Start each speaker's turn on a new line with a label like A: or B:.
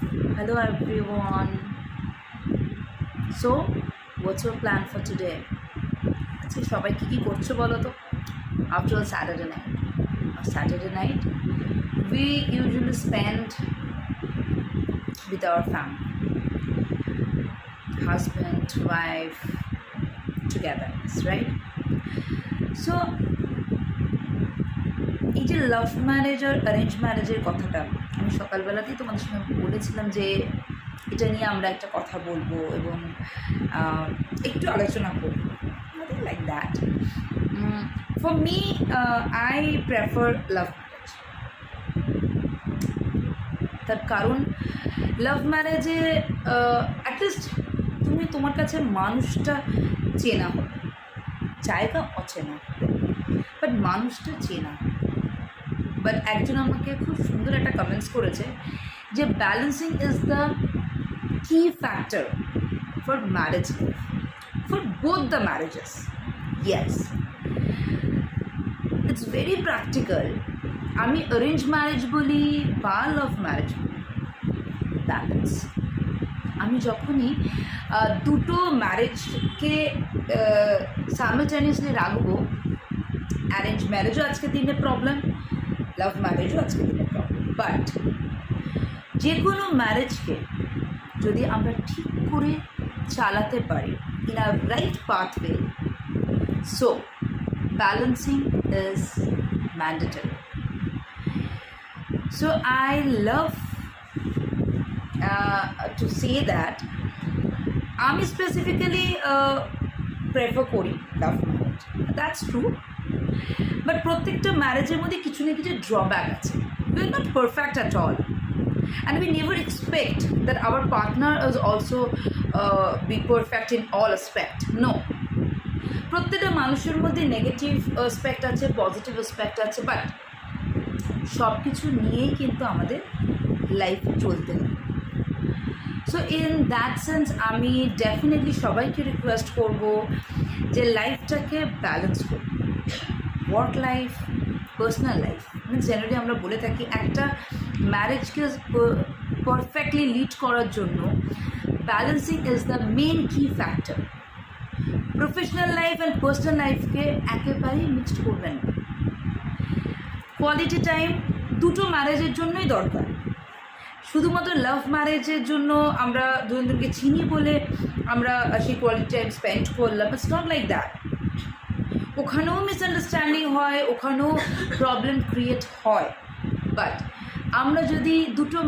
A: Hello everyone. So, what's your plan for today? আচ্ছা সবাই কি করছো বলো তো? After a Saturday night. On Saturday night, we usually spend with our family, husband, wife, together, right? So, এই যে love marriage আর arrange ম্যারেজের কথাটা আমি সকালবেলাতেই তোমাদের সঙ্গে বলেছিলাম যে এটা নিয়ে আমরা একটা কথা বলবো এবং একটু আলোচনা করবো like that for me I prefer love marriage. তার কারণ লাভ ম্যারেজে অ্যাটলিস্ট তুমি তোমার কাছে মানুষটা চেনা হবে, জায়গা অচেনা বাট মানুষটা চেনা। বাট একজন আমাকে খুব সুন্দর একটা কমেন্টস করেছে যে ব্যালেন্সিং ইজ দ্য কি factor for marriage life, for both the marriages. Yes, it's very practical. আমি অ্যারেঞ্জ ম্যারেজ বলি বা লাভ ম্যারেজ বলি, ব্যালেন্স। আমি যখনই দুটো ম্যারেজকে সাইমালটেনিয়াসলি রাখবো, অ্যারেঞ্জ ম্যারেজও আজকের দিনে প্রবলেম, লাভ ম্যারেজও আজকের দিনে প্রবলেম, বাট যে কোনো ম্যারেজকে যদি আমরা ঠিক করে চালাতে পারি in a right pathway, so balancing is mandatory. So I love to say that আমি স্পেসিফিক্যালি প্রেফার করি love marriage, that's true. But প্রত্যেকটা ম্যারেজের মধ্যে কিছু না কিছু ড্রব্যাক আছে। We are not perfect at all and we never expect that our partner is also be perfect in all aspect. No, প্রত্যেকটা মানুষের মধ্যে নেগেটিভ অ্যাসপেক্ট আছে, পজিটিভ অ্যাসপেক্ট আছে, বাট সব কিছু নিয়েই কিন্তু আমাদের লাইফ চলতে হবে। সো ইন দ্যাট সেন্স আমি ডেফিনেটলি সবাইকে রিকোয়েস্ট করব যে লাইফটাকে ব্যালেন্স করব, ওয়ার্ক লাইফ, পার্সোনাল লাইফ। মানে জেনারেলি আমরা বলে থাকি একটা ম্যারেজকে পারফেক্টলি লিড করার জন্য balancing is the main key factor. Professional life and personal লাইফকে একেবারেই মিক্সড করবেন না। কোয়ালিটি টাইম দুটো ম্যারেজের জন্যই দরকার। শুধুমাত্র লাভ ম্যারেজের জন্য আমরা দুজনকে চিনি বলে আমরা সেই কোয়ালিটি টাইম স্পেন্ড করলাম, ইটস নট লাইক দ্যাট। ওখানেও মিসআন্ডারস্ট্যান্ডিং হয়, ওখানেও প্রবলেম ক্রিয়েট হয়, বাট আমরা যদি দুটো